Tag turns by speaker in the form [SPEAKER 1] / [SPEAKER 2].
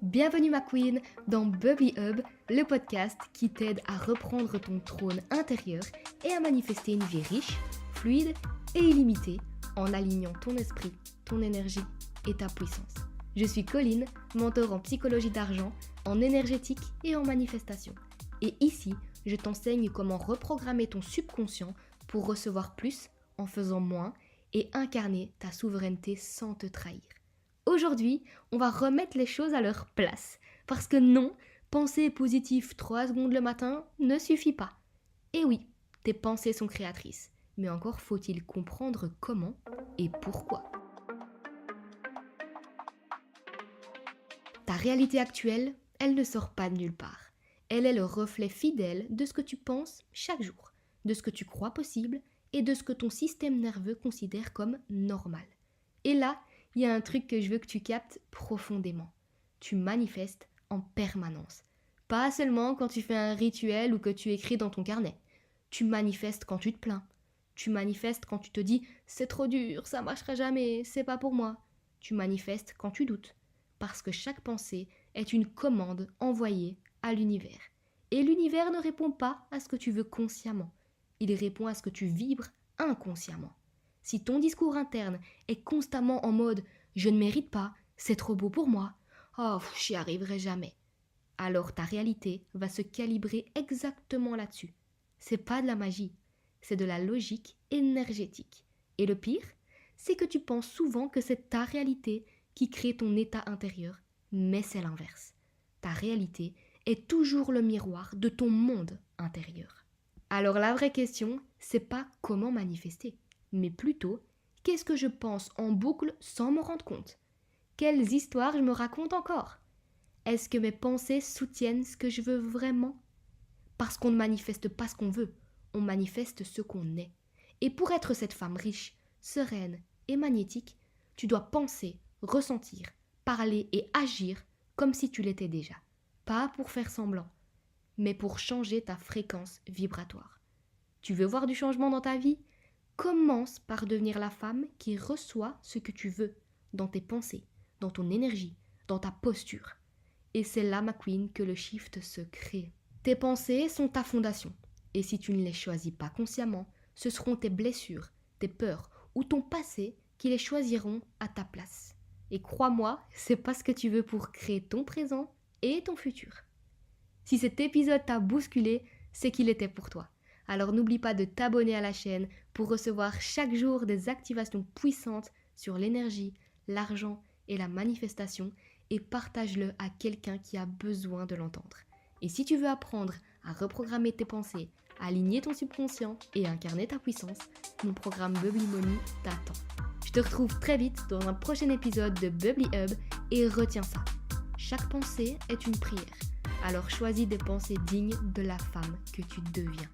[SPEAKER 1] Bienvenue ma queen dans Bubbly Hub, le podcast qui t'aide à reprendre ton trône intérieur et à manifester une vie riche, fluide et illimitée en alignant ton esprit, ton énergie et ta puissance. Je suis Colline, mentor en psychologie d'argent, en énergétique et en manifestation. Et ici, je t'enseigne comment reprogrammer ton subconscient pour recevoir plus en faisant moins et incarner ta souveraineté sans te trahir. Aujourd'hui, on va remettre les choses à leur place. Parce que non, penser positif 3 secondes le matin ne suffit pas. Et oui, tes pensées sont créatrices. Mais encore faut-il comprendre comment et pourquoi. Ta réalité actuelle, elle ne sort pas de nulle part. Elle est le reflet fidèle de ce que tu penses chaque jour, de ce que tu crois possible et de ce que ton système nerveux considère comme normal. Et là, il y a un truc que je veux que tu captes profondément. Tu manifestes en permanence. Pas seulement quand tu fais un rituel ou que tu écris dans ton carnet. Tu manifestes quand tu te plains. Tu manifestes quand tu te dis « c'est trop dur, ça marchera jamais, c'est pas pour moi ». Tu manifestes quand tu doutes. Parce que chaque pensée est une commande envoyée à l'univers. Et l'univers ne répond pas à ce que tu veux consciemment. Il répond à ce que tu vibres inconsciemment. Si ton discours interne est constamment en mode « je ne mérite pas, c'est trop beau pour moi, oh, j'y arriverai jamais », alors ta réalité va se calibrer exactement là-dessus. C'est pas de la magie, c'est de la logique énergétique. Et le pire, c'est que tu penses souvent que c'est ta réalité qui crée ton état intérieur, mais c'est l'inverse. Ta réalité est toujours le miroir de ton monde intérieur. Alors la vraie question, c'est pas comment manifester, mais plutôt, qu'est-ce que je pense en boucle sans me rendre compte? Quelles histoires je me raconte encore? Est-ce que mes pensées soutiennent ce que je veux vraiment? Parce qu'on ne manifeste pas ce qu'on veut, on manifeste ce qu'on est. Et pour être cette femme riche, sereine et magnétique, tu dois penser, ressentir, parler et agir comme si tu l'étais déjà. Pas pour faire semblant, mais pour changer ta fréquence vibratoire. Tu veux voir du changement dans ta vie? Commence par devenir la femme qui reçoit ce que tu veux dans tes pensées, dans ton énergie, dans ta posture. Et c'est là, ma queen, que le shift se crée. Tes pensées sont ta fondation. Et si tu ne les choisis pas consciemment, ce seront tes blessures, tes peurs ou ton passé qui les choisiront à ta place. Et crois-moi, c'est pas ce que tu veux pour créer ton présent et ton futur. Si cet épisode t'a bousculé, c'est qu'il était pour toi. Alors n'oublie pas de t'abonner à la chaîne pour recevoir chaque jour des activations puissantes sur l'énergie, l'argent et la manifestation et partage-le à quelqu'un qui a besoin de l'entendre. Et si tu veux apprendre à reprogrammer tes pensées, aligner ton subconscient et incarner ta puissance, mon programme Bubbly Money t'attend. Je te retrouve très vite dans un prochain épisode de Bubbly Hub et retiens ça. Chaque pensée est une prière. Alors choisis des pensées dignes de la femme que tu deviens.